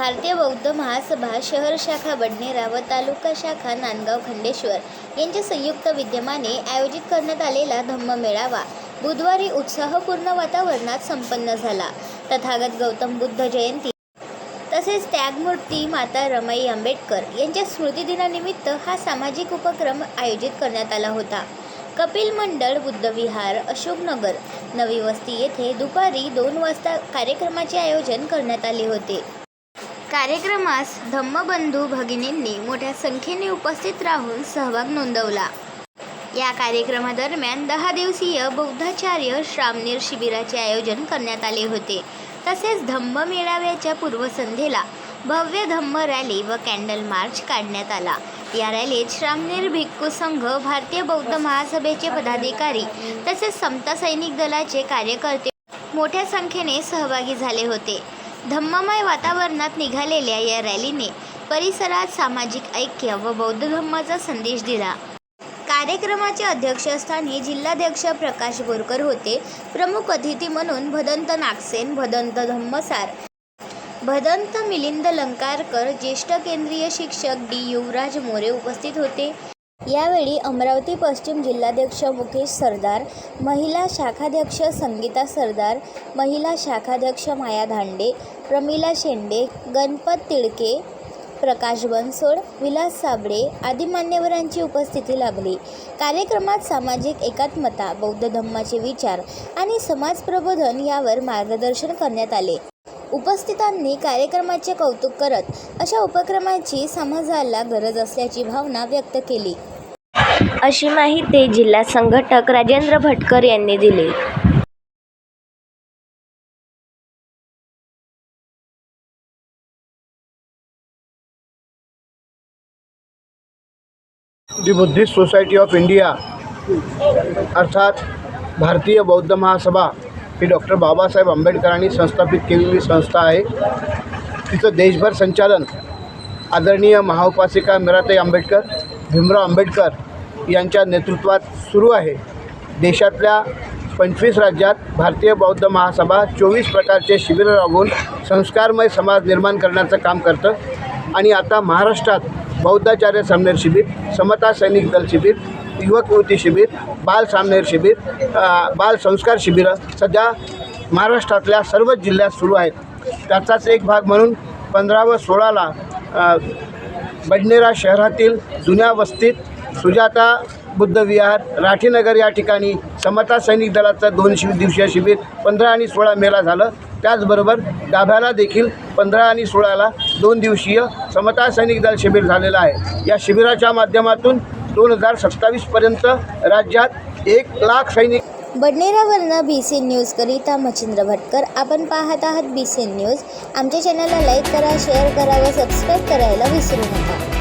भारतीय बौद्ध महासभा शहर शाखा बडनेरा व तालुका शाखा नांदगाव खंडेश्वर यांच्या संयुक्त विद्यमाने आयोजित करण्यात आलेला धम्म मेळावा बुधवारी उत्साहपूर्ण वातावरणात संपन्न झाला। तथागत गौतम बुद्ध जयंती तसेच त्यागमूर्ती माता रमाई आंबेडकर यांच्या स्मृतिदिनानिमित्त हा सामाजिक उपक्रम आयोजित करण्यात आला होता। कपिल मंडळ बुद्धविहार अशोकनगर नवी वस्ती येथे दुपारी 2 वाजता कार्यक्रमाचे आयोजन करण्यात आले होते। कार्यक्रमास धम्मबंधू भगिनींनी मोठ्या संख्येने उपस्थित राहून सहभाग नोंदवला। या कार्यक्रमादरम्यान 10 दिवसीय बौद्धाचार्य श्रामणेर शिबिराचे आयोजन करण्यात आले होते। तसेच धम्म मेळाव्याच्या पूर्वसंध्येला भव्य धम्म रॅली व कॅन्डल मार्च काढण्यात आला। या रॅलीत श्रामणेर भिक्खू संघ, भारतीय बौद्ध महासभेचे पदाधिकारी तसेच समता सैनिक दलाचे कार्यकर्ते मोठ्या संख्येने सहभागी झाले होते। धम्ममय वातावरणात निघालेल्या या रॅलीने परिसरात सामाजिक ऐक्य व बौद्ध धम्माचा संदेश दिला। कार्यक्रमाच्या अध्यक्षस्थानी जिल्हाध्यक्ष प्रकाश बोरकर होते। प्रमुख अतिथी म्हणून भदंत नागसेन, भदंत धम्मसार, भदंत मिलिंद लंकारकर, ज्येष्ठ केंद्रीय शिक्षक डी युवराज मोरे उपस्थित होते। यावेळी अमरावती पश्चिम जिल्हाध्यक्ष मुकेश सरदार, महिला शाखाध्यक्ष संगीता सरदार, महिला शाखाध्यक्ष माया धांडे, प्रमिला शेंडे, गणपत तिडके, प्रकाश बनसोड, विलास साबळे आदी मान्यवरांची उपस्थिती लाभली। कार्यक्रमात सामाजिक एकात्मता, बौद्ध धम्माचे विचार आणि समाज प्रबोधन यावर मार्गदर्शन करण्यात आले। उपस्थितांनी कार्यक्रमाचे कौतुक करत अशा उपक्रमाची समाजाला गरज असल्याची भावना व्यक्त केली, अशी माहिती जिल्हा संघटक राजेंद्र भटकर यांनी दिली। दी बुद्धिस्ट सोसायटी ऑफ इंडिया अर्थात भारतीय बौद्ध महासभा ही डॉक्टर बाबासाहेब आंबेडकरांनी संस्थापित केलेली संस्था आहे। तिचं देशभर संचालन आदरणीय महाउपासिका मीराताई आंबेडकर, भीमराव आंबेडकर यांच्या नेतृत्वात सुरू आहे। देशातल्या 25 राज्यात भारतीय बौद्ध महासभा 24 प्रकारचे शिबिर राबवून संस्कारमय समाज निर्माण करण्याचं काम करतं आणि आता महाराष्ट्रात बौद्धाचार्य श्रामणेर शिबिर, समता सैनिक दल शिबिर, युवक युवती शिबिर, बाल श्रामणेर शिबिर, बाल संस्कार शिबिरं सध्या महाराष्ट्रातल्या सर्वच जिल्ह्यात सुरू आहेत। त्याचाच एक भाग म्हणून 15 व 16ला बडनेरा शहरातील जुन्या वस्तीत सुजाता बुद्धविहार राठीनगर या ठिकाणी समता सैनिक दलाचं 2 दिवसीय शिबिर 15 आणि 16 मेला झालं। त्याचबरोबर डाभ्याला देखील 15 आणि 16ला 2 दिवसीय समता सैनिक दल शिबिर झालेलं आहे। या शिबिराच्या माध्यमातून 2027 पर्यंत राज्यात 1 लाख सैनिक। बडनेरावरनं BCN न्यूज करिता मच्छिंद्र भटकर। आपण पाहत आहात BCN न्यूज। आमच्या चॅनलला लाईक करा, शेअर करा व सबस्क्राईब करायला विसरू नका।